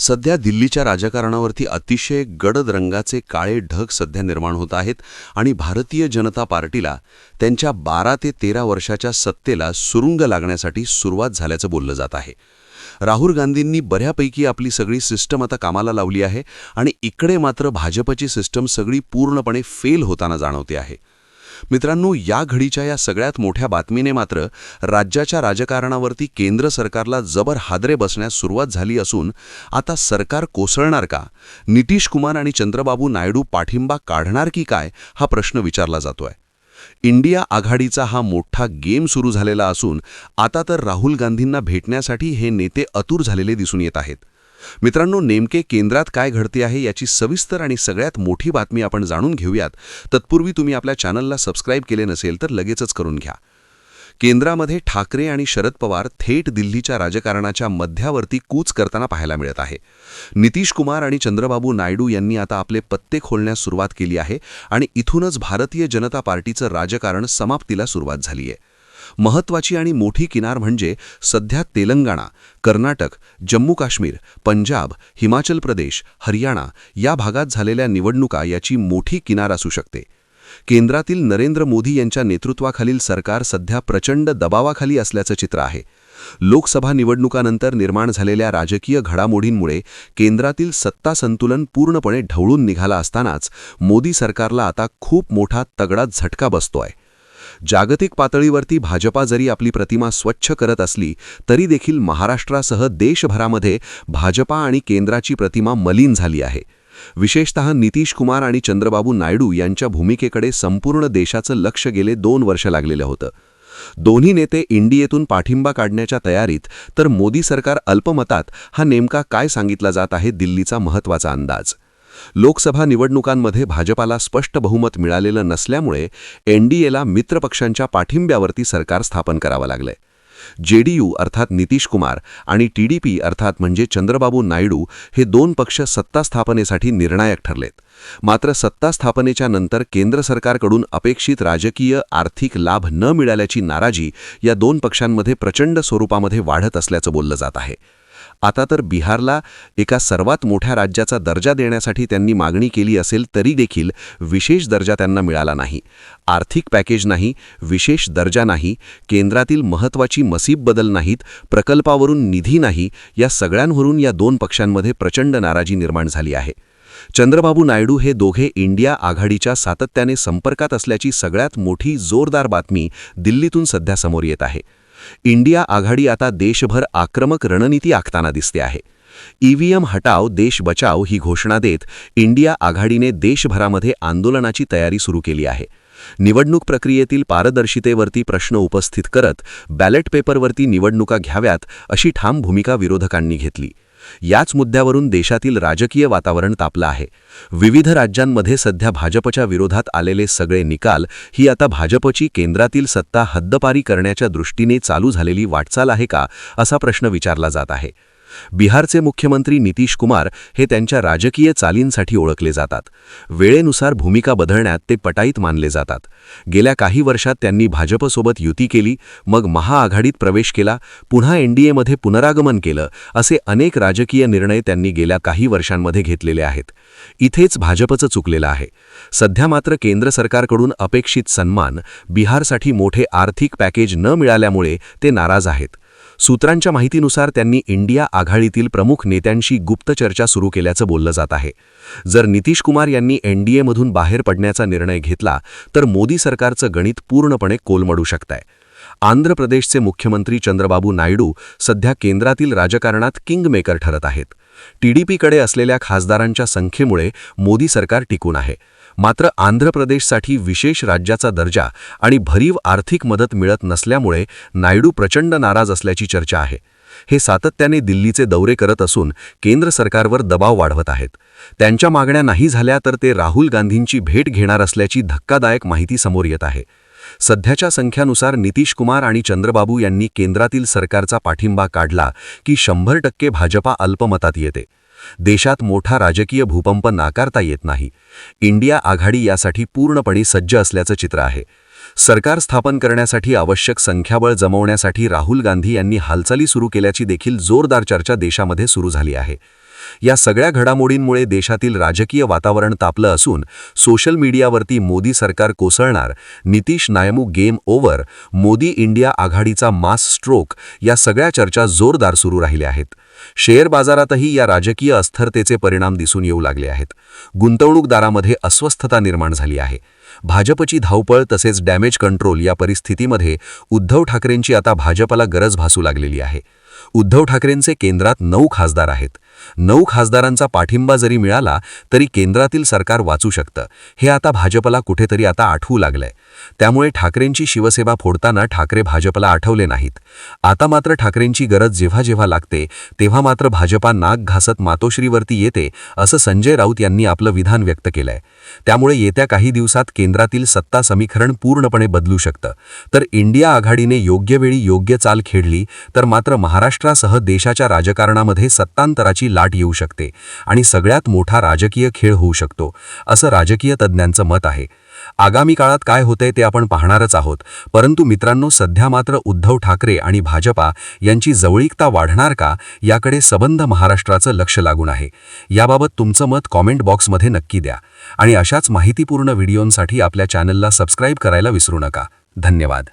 सध्या दिल्लीच्या राजकारणावरती अतिशय गडद रंगाचे काळे ढग सध्या निर्माण होत आहेत आणि भारतीय जनता पार्टीला त्यांच्या 12 ते 13 वर्षाच्या सत्तेला सुरुंग लागण्यासाठी सुरुवात झाल्याचं बोललं जात आहे. राहुल गांधींनी बऱ्यापैकी आपली सगळी सिस्टम आता कामाला लावली आहे आणि इकडे मात्र भाजपची सिस्टम सगळी पूर्णपणे फेल होताना जाणवते आहे. मित्रांनो, या घडीच्या या सगळ्यात मोठ्या बातमीने मात्र राज्याच्या राजकारणावरती केंद्र सरकारला जबर हादरे बसण्यास सुरुवात झाली असून आता सरकार कोसळणार का, नितीश कुमार आणि चंद्रबाबू नायडू पाठिंबा काढणार की काय, हा प्रश्न विचारला जातोय. इंडिया आघाडीचा हा मोठा गेम सुरू झालेला असून आता तर राहुल गांधींना भेटण्यासाठी हे नेते आतुर झालेले दिसून येत आहेत. मित्रांनो, नेमके केंद्रात काय घडते आहे याची सविस्तर आणि सगळ्यात मोठी बातमी आपण जाणून घेऊयात. तत्पूर्वी तुम्ही आपल्या चॅनलला सबस्क्राईब केले नसेल तर लगेचच करून घ्या. केंद्रामध्ये ठाकरे आणि शरद पवार थेट दिल्लीच्या राजकारणाच्या मध्यावरती कूच करताना पाहायला मिळत आहे. नितीश कुमार आणि चंद्रबाबू नायडू यांनी आता आपले पत्ते खोलण्यास सुरुवात केली आहे आणि इथूनच भारतीय जनता पार्टीचं राजकारण समाप्तीला सुरुवात झाली आहे. महत्त्वाची आणि मोठी किनार म्हणजे सध्या तेलंगणा, कर्नाटक, जम्मू काश्मीर, पंजाब, हिमाचल प्रदेश, हरियाणा या भागात झालेल्या निवडणुका याची मोठी किनार असू शकते. केंद्रातील नरेंद्र मोदी यांच्या नेतृत्वाखालील सरकार सध्या प्रचंड दबावाखाली असल्याचं चित्र आहे. लोकसभा निवडणुकानंतर निर्माण झालेल्या राजकीय घडामोडींमुळे केंद्रातील सत्ता संतुलन पूर्णपणे ढवळून निघाला असतानाच मोदी सरकारला आता खूप मोठा तगडा झटका बसतोय. जागतिक पातळीवरती भाजपा जरी आपली प्रतिमा स्वच्छ करत असली तरी देखील महाराष्ट्रासह देशभरामध्ये भाजपा आणि केंद्राची प्रतिमा मलिन झाली आहे. विशेषतः नितीश कुमार आणि चंद्रबाबू नायडू यांच्या भूमिकेकडे संपूर्ण देशाचं लक्ष गेले 2 वर्ष लागलेलं होतं. दोन्ही नेते इंडियेतून पाठिंबा काढण्याच्या तयारीत, तर मोदी सरकार अल्पमतात, हा नेमका काय सांगितला जात आहे दिल्लीचा महत्त्वाचा अंदाज. लोकसभा निवडणुकांमध्ये भाजपाला स्पष्ट बहुमत मिळालेलं नसल्यामुळे एनडीएला मित्रपक्षांच्या पाठिंब्यावरती सरकार स्थापन करावं लागलंय. जेडीयू अर्थात नितीश कुमार आणि टीडीपी अर्थात म्हणजे चंद्रबाबू नायडू हे 2 पक्ष सत्ता स्थापनेसाठी निर्णायक ठरलेत. मात्र सत्ता स्थापनेच्या नंतर केंद्र सरकारकडून अपेक्षित राजकीय आर्थिक लाभ न मिळाल्याची नाराजी या 2 पक्षांमध्ये प्रचंड स्वरूपामध्ये वाढत असल्याचं बोललं जात आहे. आता तर बिहारला एका सर्वात मोठ्या राज्याचा दर्जा देण्यासाठी त्यांनी मागणी केली असेल तरी देखील विशेष दर्जा त्यांना मिळाला नाही. आर्थिक पॅकेज नाही, विशेष दर्जा नाही, केंद्रातील महत्त्वाची मसीब बदल नाहीत, प्रकल्पावरून निधी नाही, या सगळ्यांवरून या 2 पक्षांमध्ये प्रचंड नाराजी निर्माण झाली आहे. चंद्रबाबू नायडू हे दोघे इंडिया आघाडीच्या सातत्याने संपर्कात असल्याची सगळ्यात मोठी जोरदार बातमी दिल्लीतून सध्या समोर येत आहे. इंडिया आघाडी आता देशभर आक्रमक रणनीती आखताना दिसते आहे. ईव्हीएम हटाव देश बचाव ही घोषणा देत इंडिया आघाडीने देशभरामध्ये आंदोलनाची तयारी सुरू केली आहे. निवडणूक प्रक्रियेतील पारदर्शितेवरती प्रश्न उपस्थित करत बॅलेट पेपरवरती निवडणुका घ्याव्यात अशी ठाम भूमिका विरोधकांनी घेतली. याच मुद्द्यावरून देशातील राजकीय वातावरण तापलं आहे. विविध राज्यांमध्ये सध्या भाजपच्या विरोधात आलेले सगळे निकाल ही आता भाजपची केंद्रातील सत्ता हद्दपारी करण्याच्या दृष्टीने चालू झालेली वाटचाल आहे का, असा प्रश्न विचारला जात आहे. बिहारचे मुख्यमंत्री नितीश कुमार हे त्यांच्या राजकीय चालींसाठी ओळखले जातात. वेळेनुसार भूमिका बदलण्यात ते पटाईत मानले जातात. गेल्या काही वर्षात त्यांनी भाजपसोबत युती केली, मग महाआघाडीत प्रवेश केला, पुन्हा एनडीएमध्ये पुनरागमन केलं, असे अनेक राजकीय निर्णय त्यांनी गेल्या काही वर्षांमध्ये घेतलेले आहेत. इथेच भाजपचं चुकलेलं आहे. सध्या मात्र केंद्र सरकारकडून अपेक्षित सन्मान, बिहारसाठी मोठे आर्थिक पॅकेज न मिळाल्यामुळे ते नाराज आहेत. सूत्रांच्या माहितीनुसार त्यांनी इंडिया आघाडीतील प्रमुख नेत्यांशी गुप्त चर्चा सुरू केल्याचं बोललं जात आहे. जर नितीश कुमार यांनी एनडीएमधून बाहेर पडण्याचा निर्णय घेतला तर मोदी सरकारचं गणित पूर्णपणे कोलमडू शकतंय. आंध्र प्रदेशचे मुख्यमंत्री चंद्रबाबू नायडू सध्या केंद्रातील राजकारणात किंगमेकर ठरत आहेत. टीडीपीकडे असलेल्या खासदारांच्या संख्येमुळे मोदी सरकार टिकून आहे. मात्र आंध्र प्रदेशसाठी विशेष राज्याचा दर्जा आणि भरीव आर्थिक मदत मिळत नसल्यामुळे नायडू प्रचंड नाराज असल्याची चर्चा आहे. हे सातत्याने दिल्लीचे दौरे करत असून केंद्र सरकारवर दबाव वाढवत आहेत. त्यांच्या मागण्या नाही झाल्या तर ते राहुल गांधींची भेट घेणार असल्याची धक्कादायक माहिती समोर येत आहे. सध्याच्या संख्यानुसार नितीश कुमार आणि चंद्रबाबू यांनी केंद्रातील सरकारचा पाठिंबा काढला की 100% भाजपा अल्पमतात येते. देशात मोठा राजकीय भूकंप नाकारता येत नाही. इंडिया आघाडी यासाठी पूर्णपणे सज्ज असल्याचं चित्र आहे. सरकार स्थापन करण्यासाठी आवश्यक संख्याबळ जमवण्यासाठी राहुल गांधी यांनी हालचाली सुरू केल्याची देखील जोरदार चर्चा देशामध्ये सुरू झाली आहे. या सगळ्या घडामोडींमुळे देशातील राजकीय वातावरण तापलं असून सोशल मीडियावरती मोदी सरकार कोसळणार, नितीश नायमू गेम ओव्हर, मोदी इंडिया आघाडीचा मास स्ट्रोक या सगळ्या चर्चा जोरदार सुरू राहिल्या आहेत. शेअर बाजारातही या राजकीय अस्थिरतेचे परिणाम दिसून येऊ लागले आहेत. गुंतवणूकदारांमध्ये अस्वस्थता निर्माण झाली आहे. भाजपची धावपळ तसेच डॅमेज कंट्रोल या परिस्थितीमध्ये उद्धव ठाकरेंची आता भाजपला गरज भासू लागलेली आहे. उद्धव ठाकरेंचे केंद्रात 9 खासदार आहेत. 9 खासदारांचा पाठिंबा जरी मिळाला तरी केंद्रातील सरकार वाचू शकतं, हे आता भाजपला कुठेतरी आता आठवू लागलंय. त्यामुळे ठाकरेंची शिवसेना फोडताना ठाकरे भाजपला आठवले नाहीत. आता मात्र ठाकरेंची गरज जेव्हा जेव्हा लागते तेव्हा मात्र भाजपा नाक घासत मातोश्रीवरती येते, असं संजय राऊत यांनी आपलं विधान व्यक्त केलंय. त्यामुळे येत्या काही दिवसात केंद्रातील सत्ता समीकरण पूर्णपणे बदलू शकतं. तर इंडिया आघाडीने योग्य वेळी योग्य चाल खेळली तर मात्र महाराष्ट्रासह देशाच्या राजकारणामध्ये सत्तांतराची लाट येऊ शकते आणि सगळ्यात मोठा राजकीय खेळ होऊ शकतो, असं राजकीय तज्ज्ञांचं मत आहे. आगामी काळात काय होतंय ते आपण पाहणारच आहोत. परंतु मित्रांनो, सध्या मात्र उद्धव ठाकरे आणि भाजपा यांची जवळीकता वाढणार का, याकडे सबंध महाराष्ट्राचं लक्ष लागून आहे. याबाबत तुमचं मत कॉमेंट बॉक्समध्ये नक्की द्या आणि अशाच माहितीपूर्ण व्हिडिओंसाठी आपल्या चॅनलला सबस्क्राईब करायला विसरू नका. धन्यवाद.